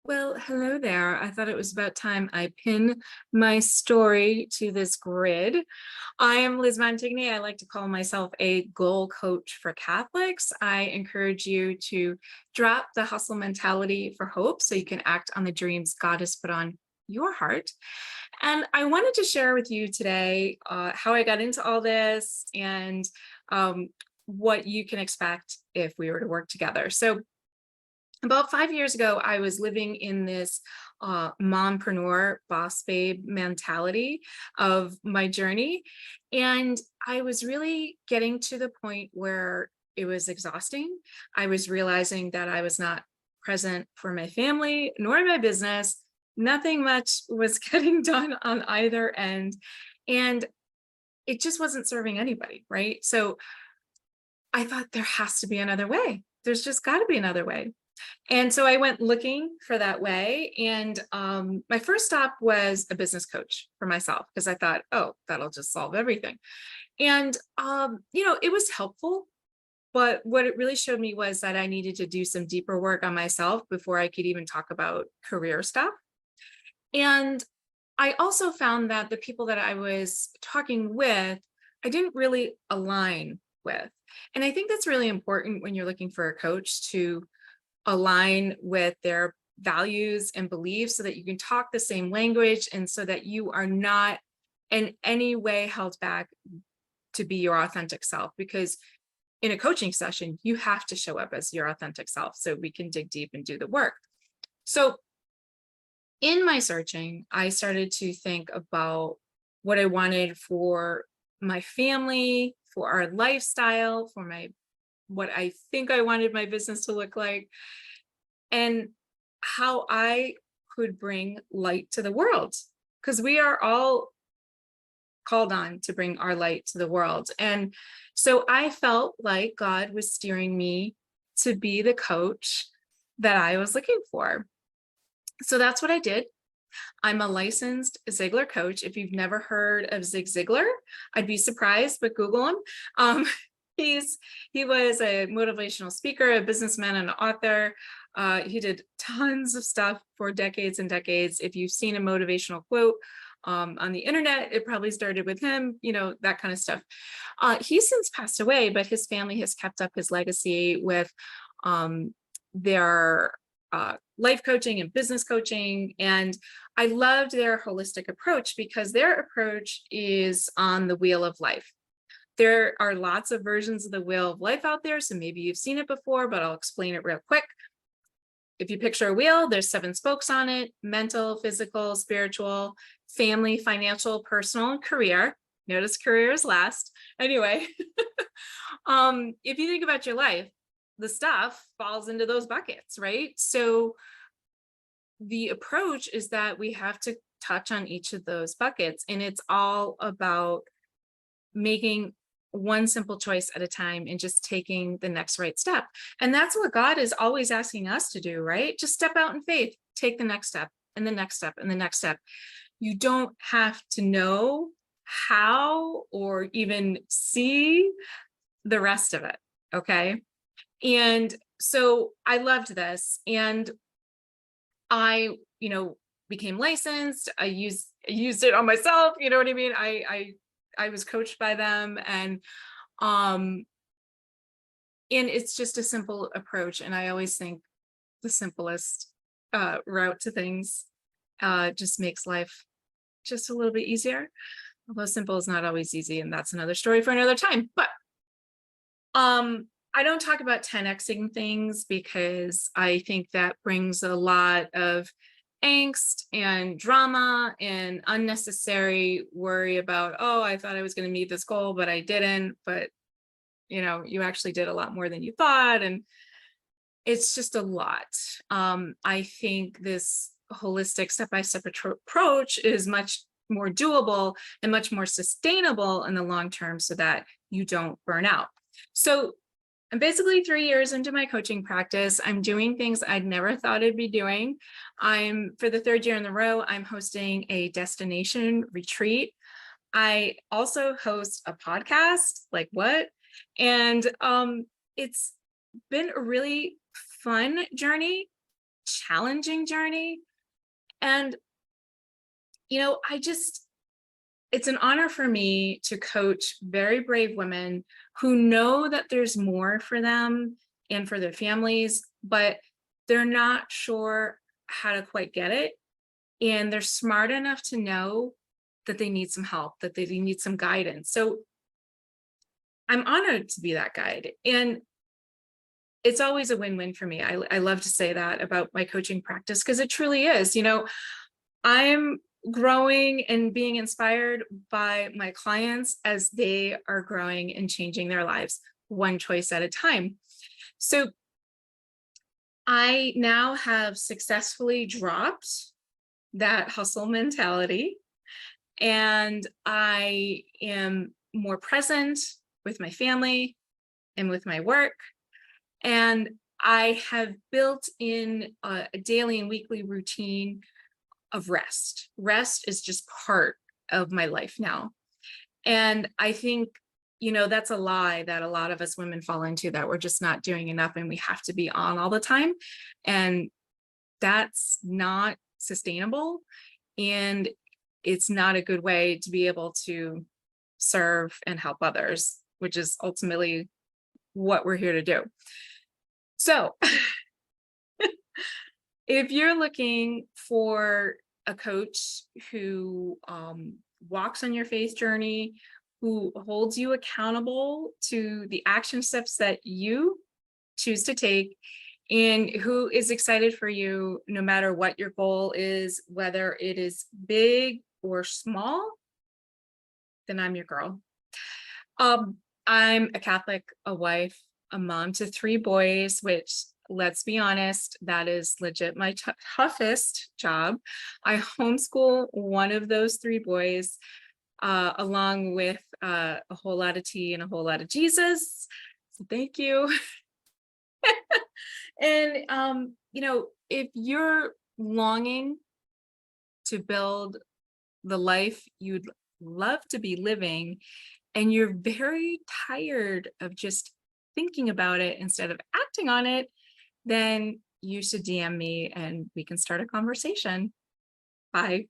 Well, hello there. I thought it was about time I pin my story to this grid. I am Liz Montigny. I like to call myself a goal coach for Catholics. I encourage you to drop the hustle mentality for hope so you can act on the dreams God has put on your heart. And I wanted to share with you today how I got into all this and um, what you can expect if we were to work together. So, about 5 years ago, I was living in this mompreneur, boss babe mentality of my journey. And I was really getting to the point where it was exhausting. I was realizing that I was not present for my family nor my business. Nothing much was getting done on either end. And it just wasn't serving anybody. Right. So I thought there has to be another way. There's just got to be another way. And so I went looking for that way. And my first stop was a business coach for myself because I thought, oh, that'll just solve everything. And, it was helpful. But what it really showed me was that I needed to do some deeper work on myself before I could even talk about career stuff. And I also found that the people that I was talking with, I didn't really align with. And I think that's really important when you're looking for a coach to align with their values and beliefs so that you can talk the same language and so that you are not in any way held back to be your authentic self. Because in a coaching session, you have to show up as your authentic self so we can dig deep and do the work. So, in my searching, I started to think about what I wanted for my family, for our lifestyle, for my what I think I wanted my business to look like, and how I could bring light to the world. Because we are all called on to bring our light to the world. And so I felt like God was steering me to be the coach that I was looking for. So that's what I did. I'm a licensed Ziglar coach. If you've never heard of Zig Ziglar, I'd be surprised, but Google him. Um, he's he was a motivational speaker, a businessman, and an author. He did tons of stuff for decades and decades. If you've seen a motivational quote on the internet, it probably started with him. That kind of stuff. He's since passed away, but his family has kept up his legacy with their life coaching and business coaching. And I loved their holistic approach because their approach is on the wheel of life. There are lots of versions of the wheel of life out there. So maybe you've seen it before, but I'll explain it real quick. If you picture a wheel, there's 7 spokes on it: mental, physical, spiritual, family, financial, personal, and career. Notice career is last. Anyway, if you think about your life, the stuff falls into those buckets, right? So the approach is that we have to touch on each of those buckets, and it's all about making one simple choice at a time and just taking the next right step. And that's what God is always asking us to do, right? Just step out in faith, take the next step and the next step and the next step. You don't have to know how or even see the rest of it. Okay. And so I loved this. And I, became licensed. I used it on myself. You know what I mean? I was coached by them, um and it's just a simple approach. And I always think the simplest route to things just makes life just a little bit easier. Although simple is not always easy, and that's another story for another time. But I don't talk about 10xing things because I think that brings a lot of angst and drama and unnecessary worry about, oh, I thought I was going to meet this goal, but I didn't. But, you actually did a lot more than you thought. And it's just a lot. I think this holistic step-by-step approach is much more doable and much more sustainable in the long term so that you don't burn out. So I'm basically 3 years into my coaching practice. I'm doing things I'd never thought I'd be doing. For the third year in a row, I'm hosting a destination retreat. I also host a podcast, like what? And it's been a really fun journey. challenging journey. And, it's an honor for me to coach very brave women who know that there's more for them and for their families, but they're not sure how to quite get it. And they're smart enough to know that they need some help, that they need some guidance. So I'm honored to be that guide. And it's always a win-win for me. I love to say that about my coaching practice because it truly is. I'm growing and being inspired by my clients as they are growing and changing their lives one choice at a time. So I now have successfully dropped that hustle mentality, and I am more present with my family and with my work. And I have built in a daily and weekly routine of rest. Rest is just part of my life now. And I think, that's a lie that a lot of us women fall into, that we're just not doing enough and we have to be on all the time. And that's not sustainable. And it's not a good way to be able to serve and help others, which is ultimately what we're here to do. So if you're looking for a coach who walks on your faith journey, who holds you accountable to the action steps that you choose to take, and who is excited for you no matter what your goal is, whether it is big or small, then I'm your girl. I'm a Catholic, a wife, a mom to 3 boys, which, let's be honest, that is legit my toughest job. I homeschool one of those 3 boys, along with a whole lot of tea and a whole lot of Jesus. So thank you. And, if you're longing to build the life you'd love to be living, and you're very tired of just thinking about it instead of acting on it, then you should DM me and we can start a conversation. Bye.